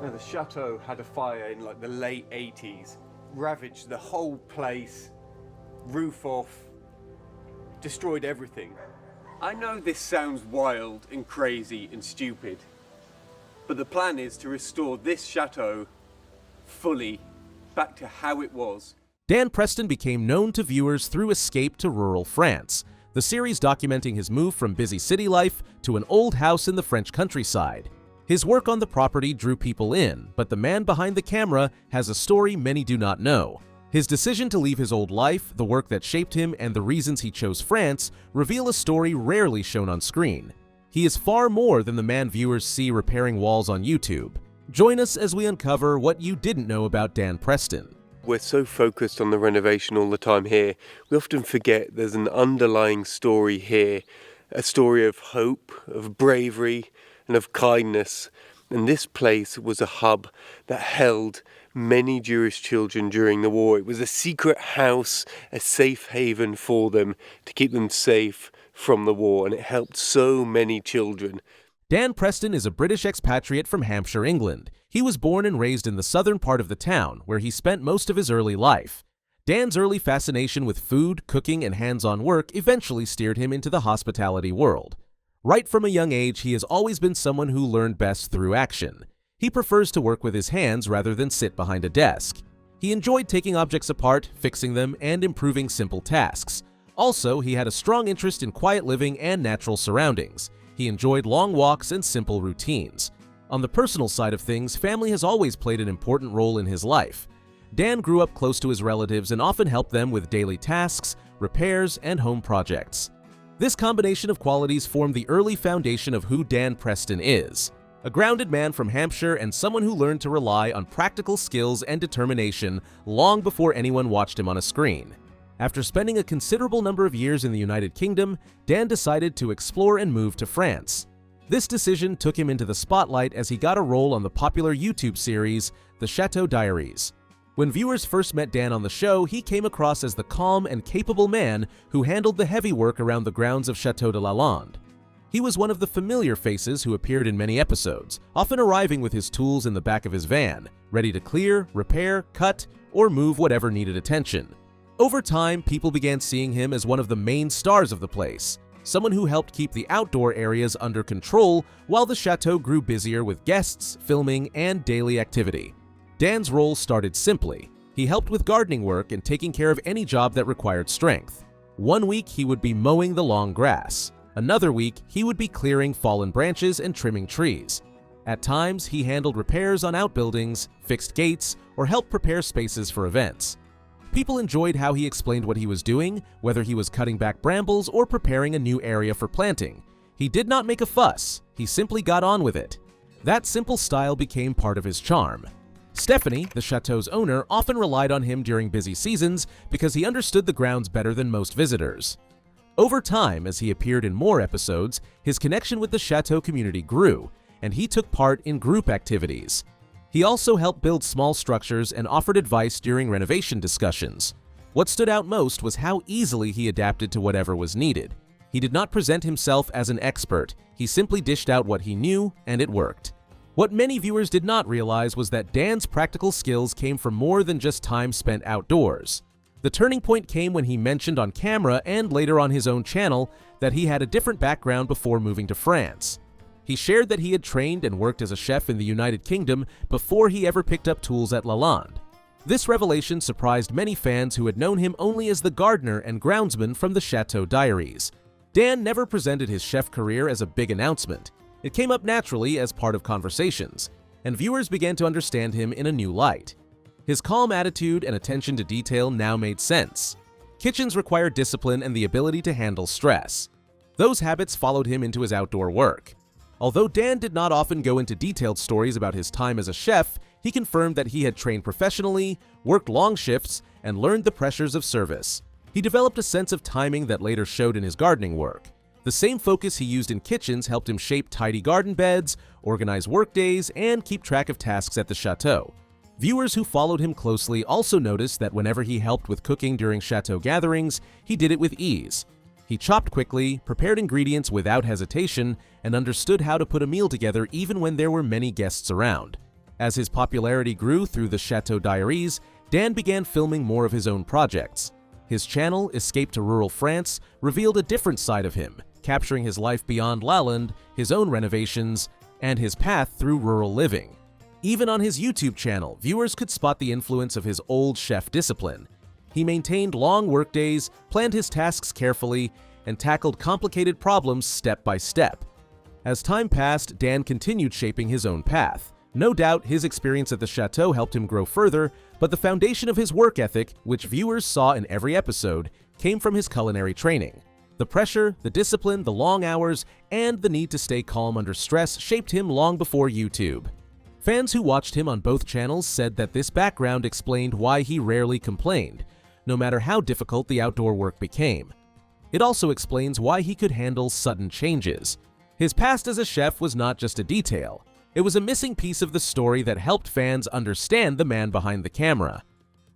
Now, the chateau had a fire in like the late 80s, ravaged the whole place, roof off, destroyed everything. I know this sounds wild and crazy and stupid, but the plan is to restore this chateau fully back to how it was. Dan Preston became known to viewers through Escape to Rural France, the series documenting his move from busy city life to an old house in the French countryside. His work on the property drew people in, but the man behind the camera has a story many do not know. His decision to leave his old life, the work that shaped him, and the reasons he chose France reveal a story rarely shown on screen. He is far more than the man viewers see repairing walls on YouTube. Join us as we uncover what you didn't know about Dan Preston. We're so focused on the renovation all the time here, we often forget there's an underlying story here, a story of hope, of bravery, and of kindness. And this place was a hub that held many Jewish children during the war. It was a secret house, a safe haven for them to keep them safe from the war, and it helped so many children. Dan Preston is a British expatriate from Hampshire, England. He was born and raised in the southern part of the town, where he spent most of his early life. Dan's early fascination with food, cooking, and hands-on work eventually steered him into the hospitality world. Right from a young age, he has always been someone who learned best through action. He prefers to work with his hands rather than sit behind a desk. He enjoyed taking objects apart, fixing them, and improving simple tasks. Also, he had a strong interest in quiet living and natural surroundings. He enjoyed long walks and simple routines. On the personal side of things, family has always played an important role in his life. Dan grew up close to his relatives and often helped them with daily tasks, repairs, and home projects. This combination of qualities formed the early foundation of who Dan Preston is. A grounded man from Hampshire and someone who learned to rely on practical skills and determination long before anyone watched him on a screen. After spending a considerable number of years in the United Kingdom, Dan decided to explore and move to France. This decision took him into the spotlight as he got a role on the popular YouTube series, The Chateau Diaries. When viewers first met Dan on the show, he came across as the calm and capable man who handled the heavy work around the grounds of Château de Lalande. He was one of the familiar faces who appeared in many episodes, often arriving with his tools in the back of his van, ready to clear, repair, cut, or move whatever needed attention. Over time, people began seeing him as one of the main stars of the place, someone who helped keep the outdoor areas under control while the chateau grew busier with guests, filming, and daily activity. Dan's role started simply. He helped with gardening work and taking care of any job that required strength. One week, he would be mowing the long grass. Another week, he would be clearing fallen branches and trimming trees. At times, he handled repairs on outbuildings, fixed gates, or helped prepare spaces for events. People enjoyed how he explained what he was doing, whether he was cutting back brambles or preparing a new area for planting. He did not make a fuss, he simply got on with it. That simple style became part of his charm. Stephanie, the chateau's owner, often relied on him during busy seasons because he understood the grounds better than most visitors. Over time, as he appeared in more episodes, his connection with the chateau community grew, and he took part in group activities. He also helped build small structures and offered advice during renovation discussions. What stood out most was how easily he adapted to whatever was needed. He did not present himself as an expert, he simply dished out what he knew, and it worked. What many viewers did not realize was that Dan's practical skills came from more than just time spent outdoors. The turning point came when he mentioned on camera and later on his own channel that he had a different background before moving to France. He shared that he had trained and worked as a chef in the United Kingdom before he ever picked up tools at Lalande. This revelation surprised many fans who had known him only as the gardener and groundsman from the Chateau Diaries. Dan never presented his chef career as a big announcement. It came up naturally as part of conversations, and viewers began to understand him in a new light. His calm attitude and attention to detail now made sense. Kitchens require discipline and the ability to handle stress. Those habits followed him into his outdoor work. Although Dan did not often go into detailed stories about his time as a chef, he confirmed that he had trained professionally, worked long shifts, and learned the pressures of service. He developed a sense of timing that later showed in his gardening work. The same focus he used in kitchens helped him shape tidy garden beds, organize workdays, and keep track of tasks at the chateau. Viewers who followed him closely also noticed that whenever he helped with cooking during chateau gatherings, he did it with ease. He chopped quickly, prepared ingredients without hesitation, and understood how to put a meal together even when there were many guests around. As his popularity grew through the Chateau Diaries, Dan began filming more of his own projects. His channel, Escape to Rural France, revealed a different side of him, capturing his life beyond Lalande, his own renovations, and his path through rural living. Even on his YouTube channel, viewers could spot the influence of his old chef discipline. He maintained long workdays, planned his tasks carefully, and tackled complicated problems step by step. As time passed, Dan continued shaping his own path. No doubt his experience at the chateau helped him grow further, but the foundation of his work ethic, which viewers saw in every episode, came from his culinary training. The pressure, the discipline, the long hours, and the need to stay calm under stress shaped him long before YouTube. Fans who watched him on both channels said that this background explained why he rarely complained, no matter how difficult the outdoor work became. It also explains why he could handle sudden changes. His past as a chef was not just a detail. It was a missing piece of the story that helped fans understand the man behind the camera.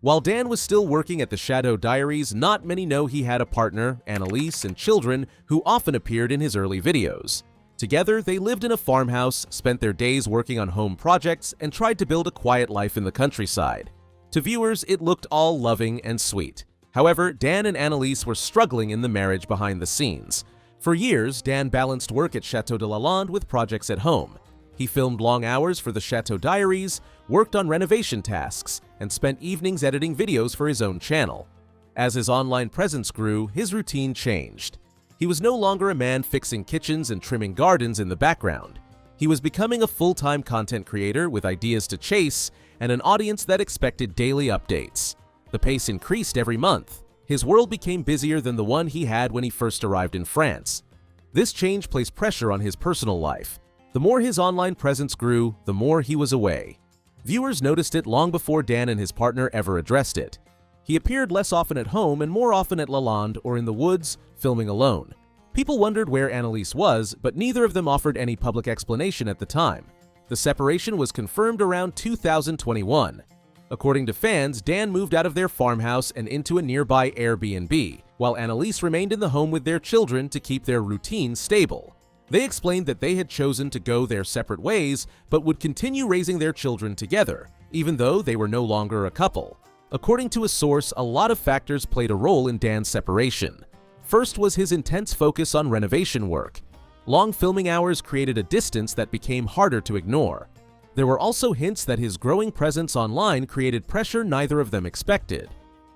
While Dan was still working at the Chateau Diaries, not many know he had a partner, Annalise, and children who often appeared in his early videos. Together, they lived in a farmhouse, spent their days working on home projects, and tried to build a quiet life in the countryside. To viewers, it looked all loving and sweet. However, Dan and Annalise were struggling in the marriage behind the scenes. For years, Dan balanced work at Chateau de Lalande with projects at home. He filmed long hours for the Chateau Diaries, worked on renovation tasks, and spent evenings editing videos for his own channel. As his online presence grew, his routine changed. He was no longer a man fixing kitchens and trimming gardens in the background. He was becoming a full-time content creator with ideas to chase and an audience that expected daily updates. The pace increased every month. His world became busier than the one he had when he first arrived in France. This change placed pressure on his personal life. The more his online presence grew, the more he was away. Viewers noticed it long before Dan and his partner ever addressed it. He appeared less often at home and more often at Lalande or in the woods, filming alone. People wondered where Annalise was, but neither of them offered any public explanation at the time. The separation was confirmed around 2021. According to fans, Dan moved out of their farmhouse and into a nearby Airbnb, while Annalise remained in the home with their children to keep their routine stable. They explained that they had chosen to go their separate ways, but would continue raising their children together, even though they were no longer a couple. According to a source, a lot of factors played a role in Dan's separation. First was his intense focus on renovation work. Long filming hours created a distance that became harder to ignore. There were also hints that his growing presence online created pressure neither of them expected.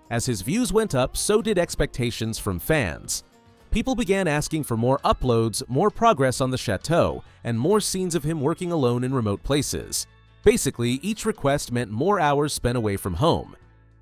As his views went up, so did expectations from fans. People began asking for more uploads, more progress on the chateau, and more scenes of him working alone in remote places. Basically, each request meant more hours spent away from home.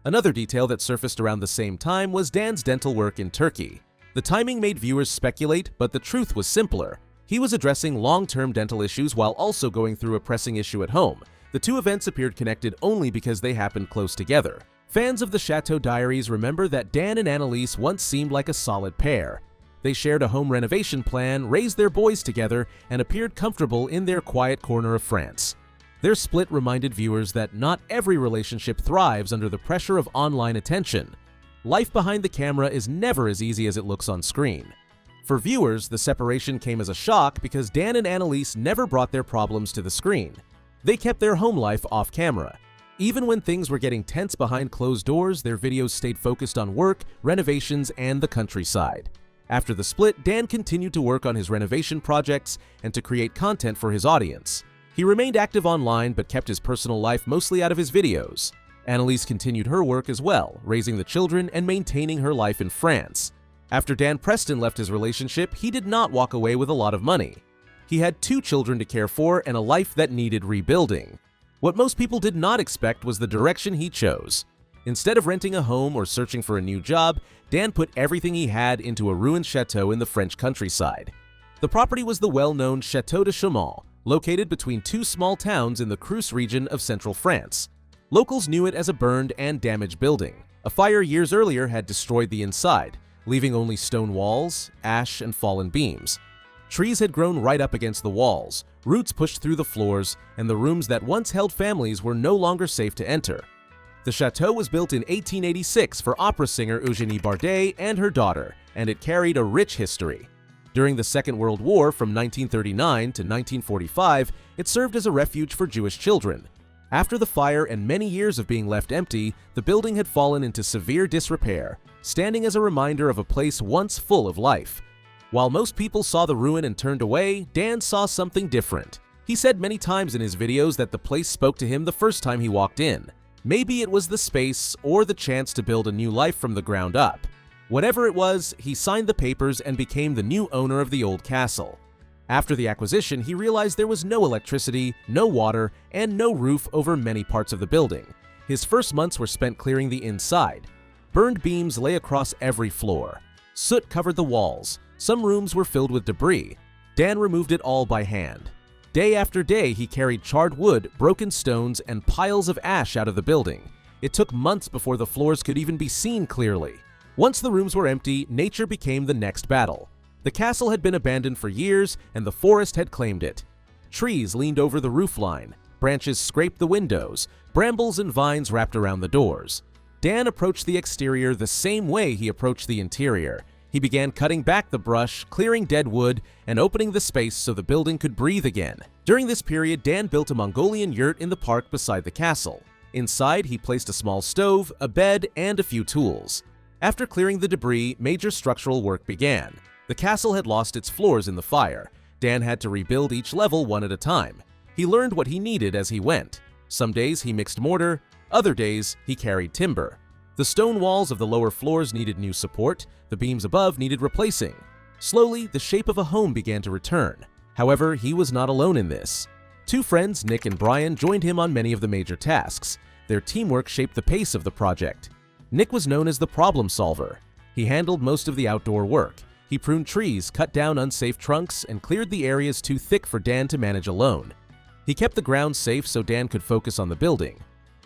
Another detail that surfaced around the same time was Dan's dental work in Turkey. The timing made viewers speculate, but the truth was simpler. He was addressing long-term dental issues while also going through a pressing issue at home. The two events appeared connected only because they happened close together. Fans of the Chateau Diaries remember that Dan and Annalise once seemed like a solid pair. They shared a home renovation plan, raised their boys together, and appeared comfortable in their quiet corner of France. Their split reminded viewers that not every relationship thrives under the pressure of online attention. Life behind the camera is never as easy as it looks on screen. For viewers, the separation came as a shock because Dan and Annalise never brought their problems to the screen. They kept their home life off camera. Even when things were getting tense behind closed doors, their videos stayed focused on work, renovations, and the countryside. After the split, Dan continued to work on his renovation projects and to create content for his audience. He remained active online but kept his personal life mostly out of his videos. Annalise continued her work as well, raising the children and maintaining her life in France. After Dan Preston left his relationship, he did not walk away with a lot of money. He had 2 children to care for and a life that needed rebuilding. What most people did not expect was the direction he chose. Instead of renting a home or searching for a new job, Dan put everything he had into a ruined chateau in the French countryside. The property was the well-known Chateau de Chaumont, located between 2 small towns in the Creuse region of central France. Locals knew it as a burned and damaged building. A fire years earlier had destroyed the inside, leaving only stone walls, ash, and fallen beams. Trees had grown right up against the walls, roots pushed through the floors, and the rooms that once held families were no longer safe to enter. The chateau was built in 1886 for opera singer Eugénie Bardet and her daughter, and it carried a rich history. During the Second World War from 1939 to 1945, it served as a refuge for Jewish children. After the fire and many years of being left empty, the building had fallen into severe disrepair, standing as a reminder of a place once full of life. While most people saw the ruin and turned away, Dan saw something different. He said many times in his videos that the place spoke to him the first time he walked in. Maybe it was the space or the chance to build a new life from the ground up. Whatever it was, he signed the papers and became the new owner of the old castle. After the acquisition, he realized there was no electricity, no water, and no roof over many parts of the building. His first months were spent clearing the inside. Burned beams lay across every floor. Soot covered the walls. Some rooms were filled with debris. Dan removed it all by hand. Day after day, he carried charred wood, broken stones, and piles of ash out of the building. It took months before the floors could even be seen clearly. Once the rooms were empty, nature became the next battle. The castle had been abandoned for years, and the forest had claimed it. Trees leaned over the roofline, branches scraped the windows, brambles and vines wrapped around the doors. Dan approached the exterior the same way he approached the interior. He began cutting back the brush, clearing dead wood, and opening the space so the building could breathe again. During this period, Dan built a Mongolian yurt in the park beside the castle. Inside, he placed a small stove, a bed, and a few tools. After clearing the debris, major structural work began. The castle had lost its floors in the fire. Dan had to rebuild each level one at a time. He learned what he needed as he went. Some days he mixed mortar, other days he carried timber. The stone walls of the lower floors needed new support, the beams above needed replacing. Slowly, the shape of a home began to return. However, he was not alone in this. Two friends, Nick and Brian, joined him on many of the major tasks. Their teamwork shaped the pace of the project. Nick was known as the problem solver. He handled most of the outdoor work. He pruned trees, cut down unsafe trunks, and cleared the areas too thick for Dan to manage alone. He kept the ground safe so Dan could focus on the building.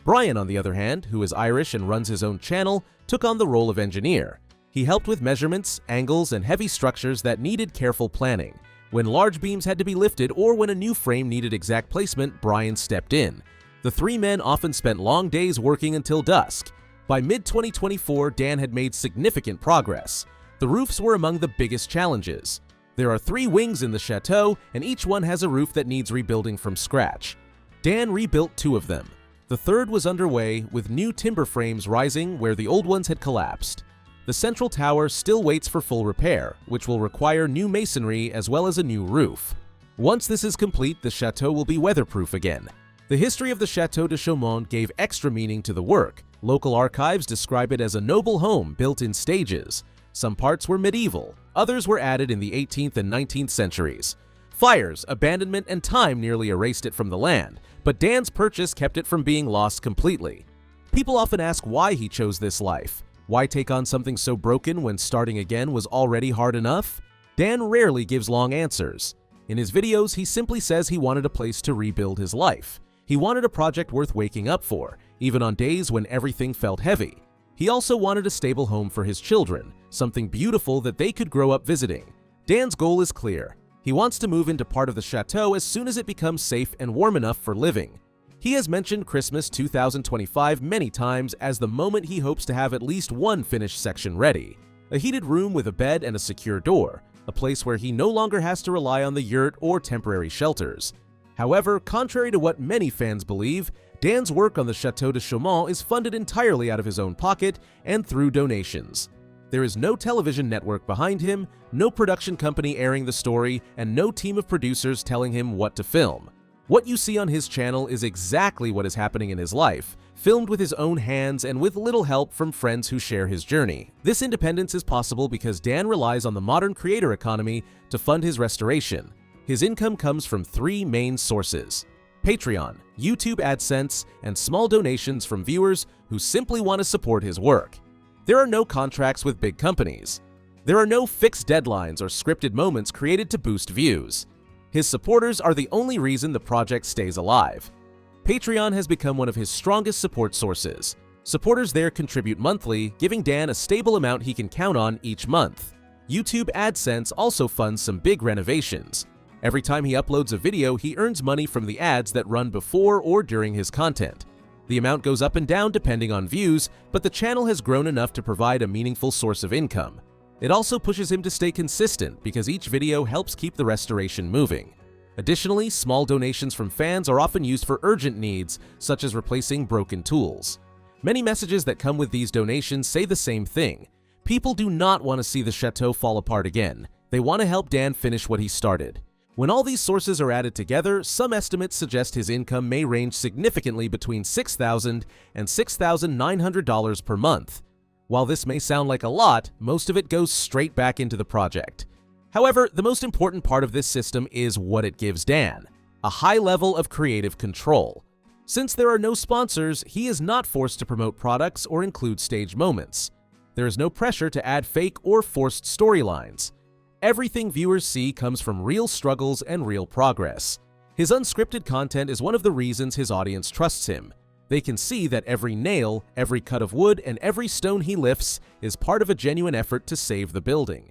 Brian, on the other hand, who is Irish and runs his own channel, took on the role of engineer. He helped with measurements, angles, and heavy structures that needed careful planning. When large beams had to be lifted or when a new frame needed exact placement, Brian stepped in. The three men often spent long days working until dusk. By mid-2024, Dan had made significant progress. The roofs were among the biggest challenges. There are 3 wings in the chateau, and each one has a roof that needs rebuilding from scratch. Dan rebuilt 2 of them. The third was underway, with new timber frames rising where the old ones had collapsed. The central tower still waits for full repair, which will require new masonry as well as a new roof. Once this is complete, the chateau will be weatherproof again. The history of the Château de Chaumont gave extra meaning to the work. Local archives describe it as a noble home built in stages. Some parts were medieval, others were added in the 18th and 19th centuries. Fires, abandonment, and time nearly erased it from the land, but Dan's purchase kept it from being lost completely. People often ask why he chose this life. Why take on something so broken when starting again was already hard enough? Dan rarely gives long answers. In his videos, he simply says he wanted a place to rebuild his life. He wanted a project worth waking up for, even on days when everything felt heavy. He also wanted a stable home for his children, something beautiful that they could grow up visiting. Dan's goal is clear. He wants to move into part of the chateau as soon as it becomes safe and warm enough for living. He has mentioned Christmas 2025 many times as the moment he hopes to have at least one finished section ready. A heated room with a bed and a secure door, a place where he no longer has to rely on the yurt or temporary shelters. However, contrary to what many fans believe, Dan's work on the Château de Chaumont is funded entirely out of his own pocket and through donations. There is no television network behind him, no production company airing the story, and no team of producers telling him what to film. What you see on his channel is exactly what is happening in his life, filmed with his own hands and with little help from friends who share his journey. This independence is possible because Dan relies on the modern creator economy to fund his restoration. His income comes from 3 main sources: Patreon, YouTube AdSense, and small donations from viewers who simply want to support his work. There are no contracts with big companies. There are no fixed deadlines or scripted moments created to boost views. His supporters are the only reason the project stays alive. Patreon has become one of his strongest support sources. Supporters there contribute monthly, giving Dan a stable amount he can count on each month. YouTube AdSense also funds some big renovations. Every time he uploads a video, he earns money from the ads that run before or during his content. The amount goes up and down depending on views, but the channel has grown enough to provide a meaningful source of income. It also pushes him to stay consistent because each video helps keep the restoration moving. Additionally, small donations from fans are often used for urgent needs, such as replacing broken tools. Many messages that come with these donations say the same thing. People do not want to see the chateau fall apart again. They want to help Dan finish what he started. When all these sources are added together, some estimates suggest his income may range significantly between $6,000 and $6,900 per month. While this may sound like a lot, most of it goes straight back into the project. However, the most important part of this system is what it gives Dan: a high level of creative control. Since there are no sponsors, he is not forced to promote products or include stage moments. There is no pressure to add fake or forced storylines. Everything viewers see comes from real struggles and real progress. His unscripted content is one of the reasons his audience trusts him. They can see that every nail, every cut of wood, and every stone he lifts is part of a genuine effort to save the building.